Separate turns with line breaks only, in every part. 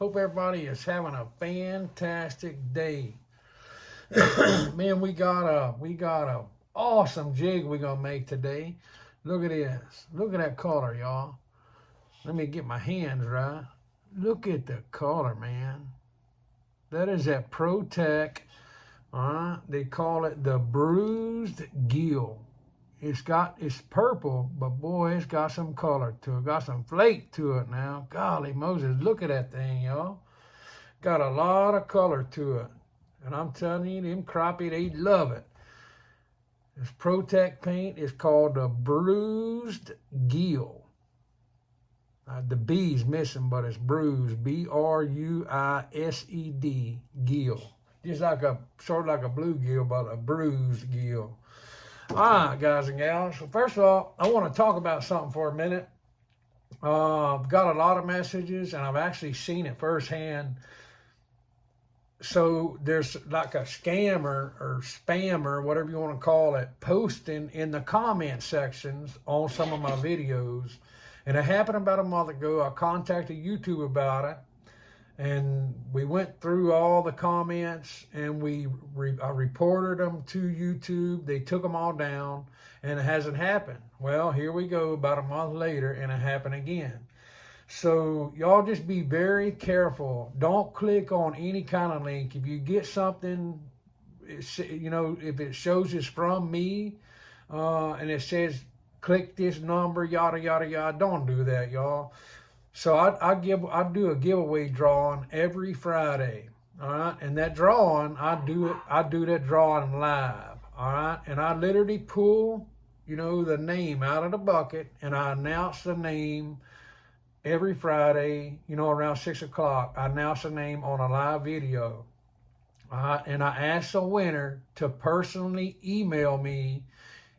hope everybody is having a fantastic day. Man, we got a awesome jig we're gonna make today. Look at this. Look at that color, y'all. Let me get my hands right. Look at the color, man. That is that Protect. They call it the bruised gill. It's purple, but boy, it's got some color to it. Got some flake to it now. Golly Moses, look at that thing, y'all. Got a lot of color to it. And I'm telling you, them crappie, they love it. This Protect paint is called the bruised gill. The B's missing, but it's bruised. B-R-U-I-S-E-D, gill. Just like sort of like a bluegill, but a bruised gill. All right, guys and gals. So first of all, I want to talk about something for a minute. I've got a lot of messages, and I've actually seen it firsthand. So there's like a scammer or spammer, whatever you want to call it, posting in the comment sections on some of my videos. And it happened about a month ago. I contacted YouTube about it. And we went through all the comments, and I reported them to YouTube. They took them all down, and it hasn't happened. Well, here we go about a month later, and it happened again. So y'all just be very careful. Don't click on any kind of link. If you get something, you know, if it shows it's from me, and it says click this number, yada, yada, yada, don't do that, y'all. So I do a giveaway drawing every Friday, all right? And that drawing, I do that drawing live, all right? And I literally pull, you know, the name out of the bucket, and I announce the name every Friday, you know, around 6 o'clock. I announce the name on a live video, all right? And I ask the winner to personally email me,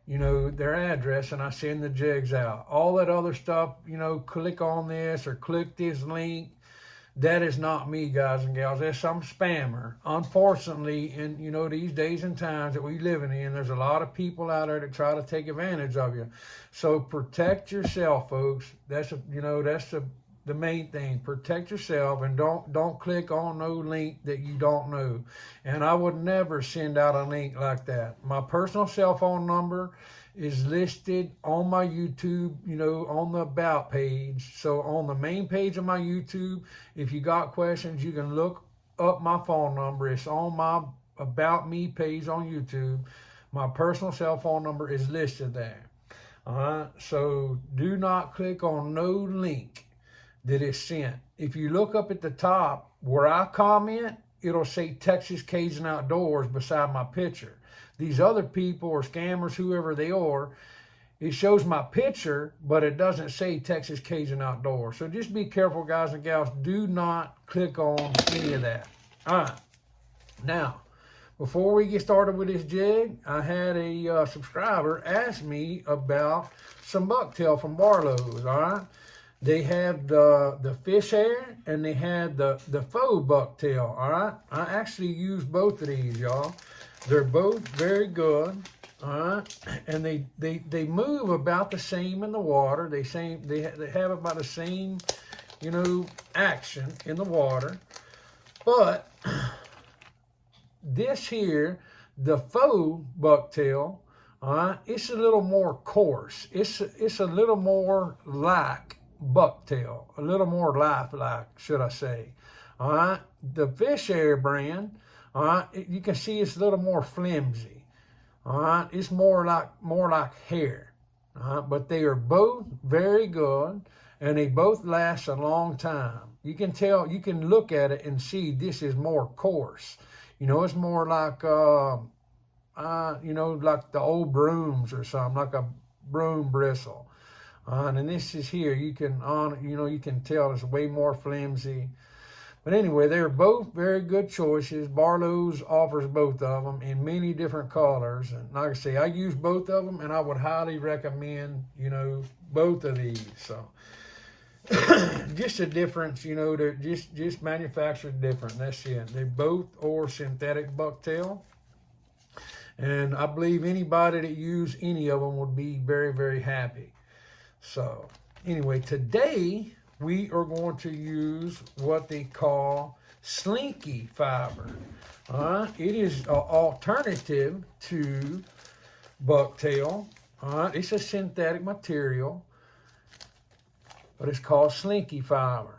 you know, their address, and I send the jigs out. All that other stuff, you know, click on this or click this link, that is not me, guys and gals. That's some spammer. Unfortunately, in, you know, these days and times that we living in, there's a lot of people out there that try to take advantage of you. So protect yourself, folks. That's the main thing. Protect yourself, and don't click on no link that you don't know. And I would never send out a link like that. My personal cell phone number is listed on my YouTube, you know, on the About page. So on the main page of my YouTube, if you got questions, you can look up my phone number. It's on my About Me page on YouTube. My personal cell phone number is listed there. All right, so do not click on no link that is sent. If you look up at the top where I comment, it'll say Texas Cajun Outdoors beside my picture. These other people or scammers, whoever they are, it shows my picture, but it doesn't say Texas Cajun Outdoors. So just be careful, guys and gals. Do not click on any of that. All right. Now, before we get started with this jig, I had a subscriber ask me about some bucktail from Barlows, all right? They have the fish hair, and they had the faux bucktail, all right? I actually use both of these, y'all. They're both very good, all right? And they move about the same in the water. They have about the same, you know, action in the water. But this here, the faux bucktail, all right, it's a little more coarse. It's a little more like bucktail, a little more lifelike, should I say. All right, the fish hair brand, all right, you can see it's a little more flimsy. All right, it's more like hair. All right, but they are both very good, and they both last a long time. You can tell, you can look at it and see this is more coarse. You know, it's more like you know, like the old brooms or something, like a broom bristle. And this is here, you can tell it's way more flimsy. But anyway, they're both very good choices. Barlows offers both of them in many different colors. And like I say, I use both of them, and I would highly recommend, you know, both of these. So just a difference, you know, they're just manufactured different. That's it. They both are synthetic bucktail. And I believe anybody that use any of them would be very, very happy. So anyway, today we are going to use what they call Slinky Fibre. It is an alternative to Bucktail. It's a synthetic material, but it's called Slinky Fibre.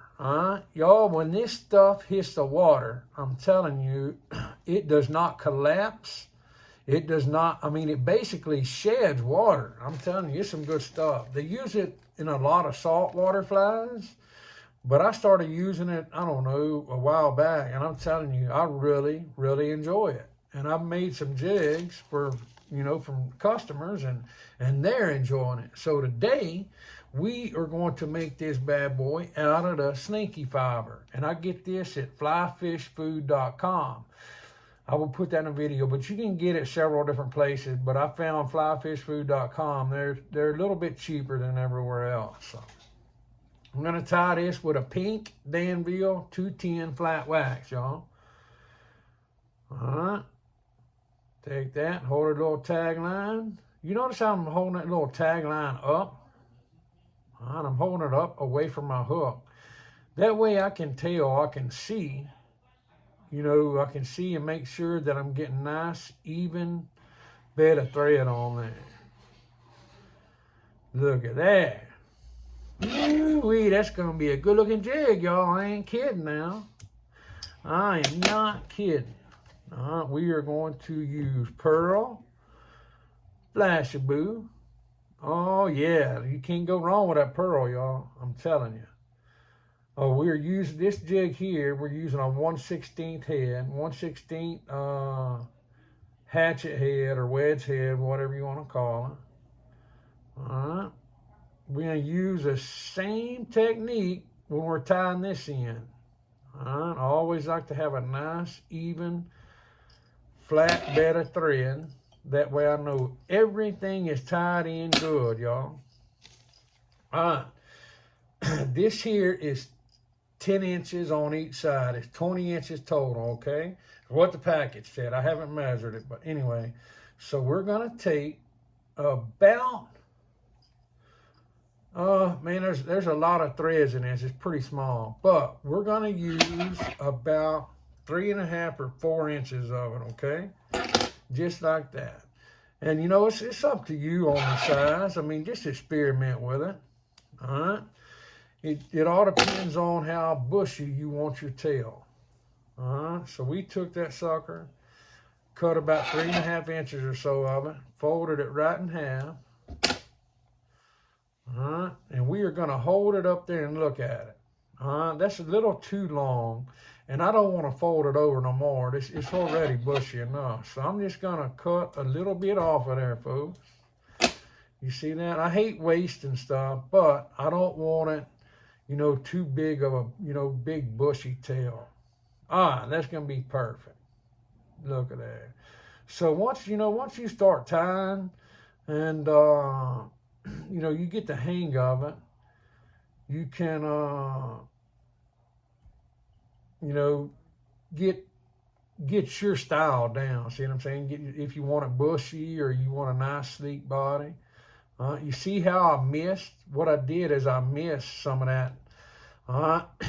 Y'all, when this stuff hits the water, I'm telling you, it does not collapse. It does not, I mean, it basically sheds water. I'm telling you, it's some good stuff. They use it in a lot of saltwater flies, but I started using it, I don't know, a while back, and I'm telling you, I really, really enjoy it. And I've made some jigs for, you know, from customers, and they're enjoying it. So today, we are going to make this bad boy out of the Slinky Fibre. And I get this at flyfishfood.com. I will put that in a video, but you can get it several different places. But I found flyfishfood.com. They're a little bit cheaper than everywhere else. So I'm going to tie this with a pink Danville 210 flat wax, y'all. All right. Take that, hold a little tagline. You notice how I'm holding that little tagline up? All right, I'm holding it up away from my hook. That way I can tell, I can see, you know, I can see and make sure that I'm getting nice, even bed of thread on there. Look at that. Ooh-wee, that's going to be a good looking jig, y'all. I ain't kidding now. I am not kidding. We are going to use Pearl Flashabou. Oh, yeah. You can't go wrong with that Pearl, y'all. I'm telling you. Oh, we're using this jig here. We're using a 1/16 head. 1/16 hatchet head or wedge head, whatever you want to call it. All right. We're going to use the same technique when we're tying this in. All right. I always like to have a nice, even, flat bed of thread. That way I know everything is tied in good, y'all. All right. This here is 10 inches on each side. It's 20 inches total, okay? What the package said. I haven't measured it, but anyway. So we're going to take about, man, there's a lot of threads in this. It's pretty small. But we're going to use about 3.5 or 4 inches of it, okay? Just like that. And, you know, it's up to you on the size. I mean, just experiment with it. All right? It all depends on how bushy you want your tail. All right? So we took that sucker, cut about 3.5 inches or so of it, folded it right in half. All right? And we are going to hold it up there and look at it. All right? That's a little too long. And I don't want to fold it over no more. It's already bushy enough. So I'm just going to cut a little bit off of there, folks. You see that? I hate wasting stuff, but I don't want it, you know, too big of a, you know, big bushy tail. That's going to be perfect. Look at that. So once you start tying and, you know, you get the hang of it, you can, you know, get your style down. See what I'm saying? If you want it bushy or you want a nice sleek body. You see how I missed? What I did is I missed some of that.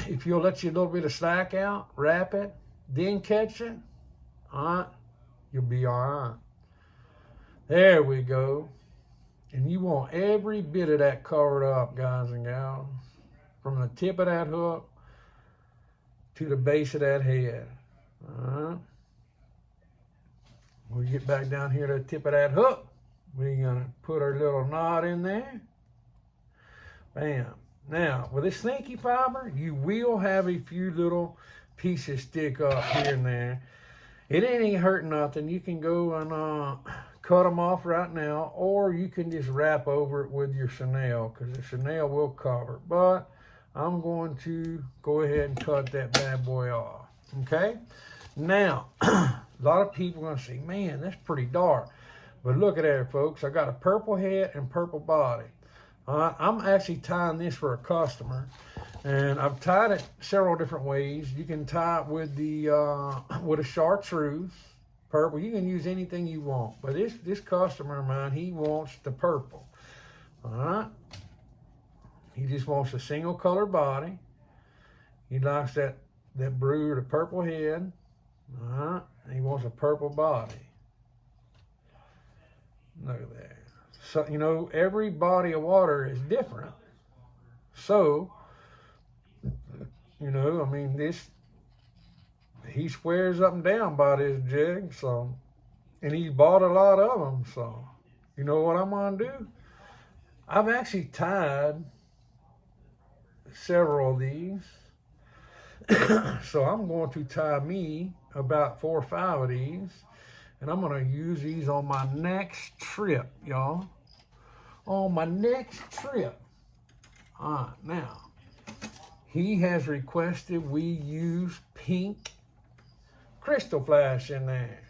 If you'll let you a little bit of slack out, wrap it, then catch it, you'll be all right. There we go. And you want every bit of that covered up, guys and gals, from the tip of that hook to the base of that head. We'll get back down here to the tip of that hook. We're going to put our little knot in there. Bam. Now, with this Slinky Fibre, you will have a few little pieces stick up here and there. It ain't hurting nothing. You can go and cut them off right now, or you can just wrap over it with your chenille, because the chenille will cover. But I'm going to go ahead and cut that bad boy off. Okay? Now, a lot of people are going to say, man, that's pretty dark. But look at that, folks. I got a purple head and purple body. I'm actually tying this for a customer, and I've tied it several different ways. You can tie it with with a chartreuse purple. You can use anything you want, but this customer of mine, he wants the purple. All right. He just wants a single color body. He likes that brood, the purple head. He wants a purple body. Look at that. So, you know, every body of water is different. So, you know, I mean, he swears up and down by this jig, so, and he's bought a lot of them, so, you know what I'm going to do? I've actually tied several of these. So I'm going to tie me about 4 or 5 of these, and I'm going to use these on my next trip, y'all. On my next trip. All right, now, he has requested we use pink crystal flash in there.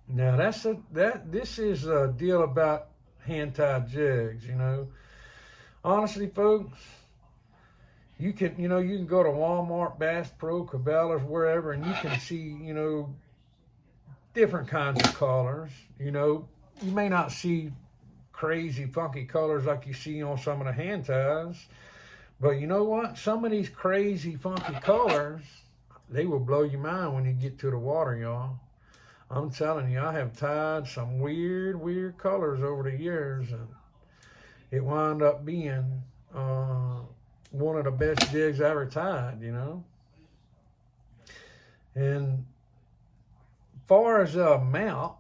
Now this is a deal about hand-tied jigs, you know. Honestly, folks, you can go to Walmart, Bass Pro, Cabela's, wherever, and you can see, you know, different kinds of colors. You know, you may not see crazy funky colors like you see on some of the hand ties, but you know what? Some of these crazy funky colors, they will blow your mind when you get to the water, y'all. I'm telling you, I have tied some weird colors over the years, and it wound up being one of the best jigs I ever tied, you know. And far as the amount,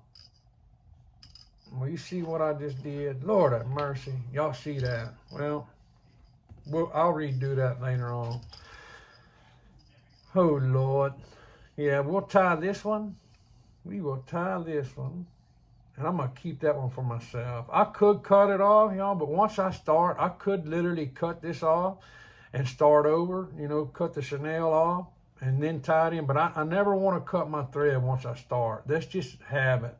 well, you see what I just did? Lord have mercy. Y'all see that? Well, I'll redo that later on. Oh, Lord. Yeah, we'll tie this one. We will tie this one. And I'm going to keep that one for myself. I could cut it off, y'all, but once I start, I could literally cut this off and start over, you know, cut the chenille off and then tie it in. But I never want to cut my thread once I start. That's just habit.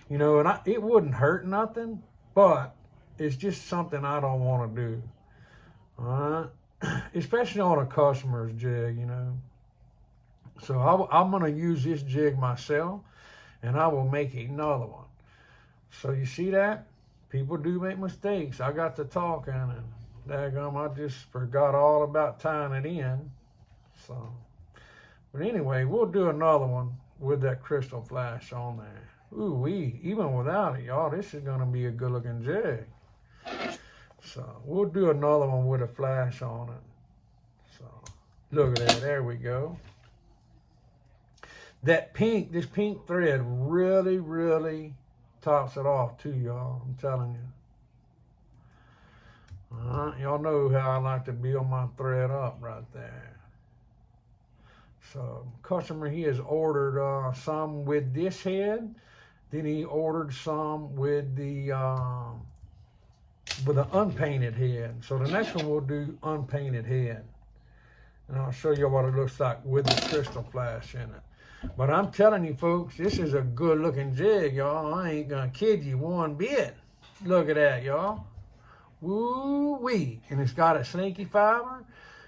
You know, and it wouldn't hurt nothing, but it's just something I don't want to do. All right? Especially on a customer's jig, you know. So I'm going to use this jig myself, and I will make another one. So you see that? People do make mistakes. I got to talking, and daggum, I just forgot all about tying it in. So, but anyway, we'll do another one with that crystal flash on there. Ooh-wee, even without it, y'all, this is going to be a good-looking jig. So we'll do another one with a flash on it. So look at that. There we go. This pink thread really tops it off too, y'all. I'm telling you. Y'all know how I like to build my thread up right there. So customer, he has ordered some with this head. Then he ordered some with the unpainted head. So the next one we'll do unpainted head. And I'll show you what it looks like with the crystal flash in it. But I'm telling you, folks, this is a good-looking jig, y'all. I ain't gonna kid you one bit. Look at that, y'all. Woo-wee. And it's got a Slinky Fibre.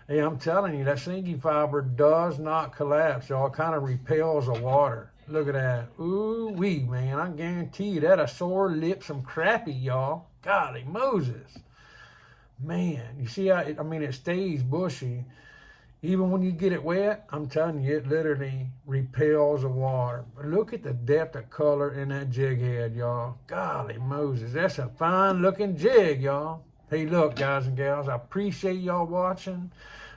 Hey, I'm telling you, that Slinky Fibre does not collapse, y'all. It kind of repels the water. Look at that. Ooh-wee, man. I guarantee you that'll sore lip some crappie, y'all. Golly Moses. Man, you see how, it stays bushy. Even when you get it wet, I'm telling you, it literally repels the water. But look at the depth of color in that jig head, y'all. Golly Moses, that's a fine-looking jig, y'all. Hey, look, guys and gals, I appreciate y'all watching.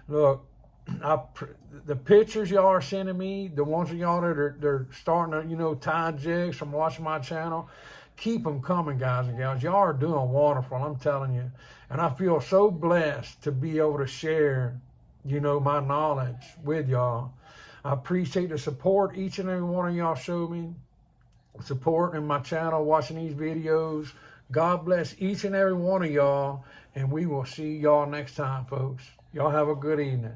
Look, the pictures y'all are sending me, the ones of y'all that they're starting to, tie jigs from watching my channel, keep them coming, guys and gals. Y'all are doing wonderful, I'm telling you. And I feel so blessed to be able to share my knowledge with y'all. I appreciate the support each and every one of y'all show me. Support in my channel, watching these videos. God bless each and every one of y'all. And we will see y'all next time, folks. Y'all have a good evening.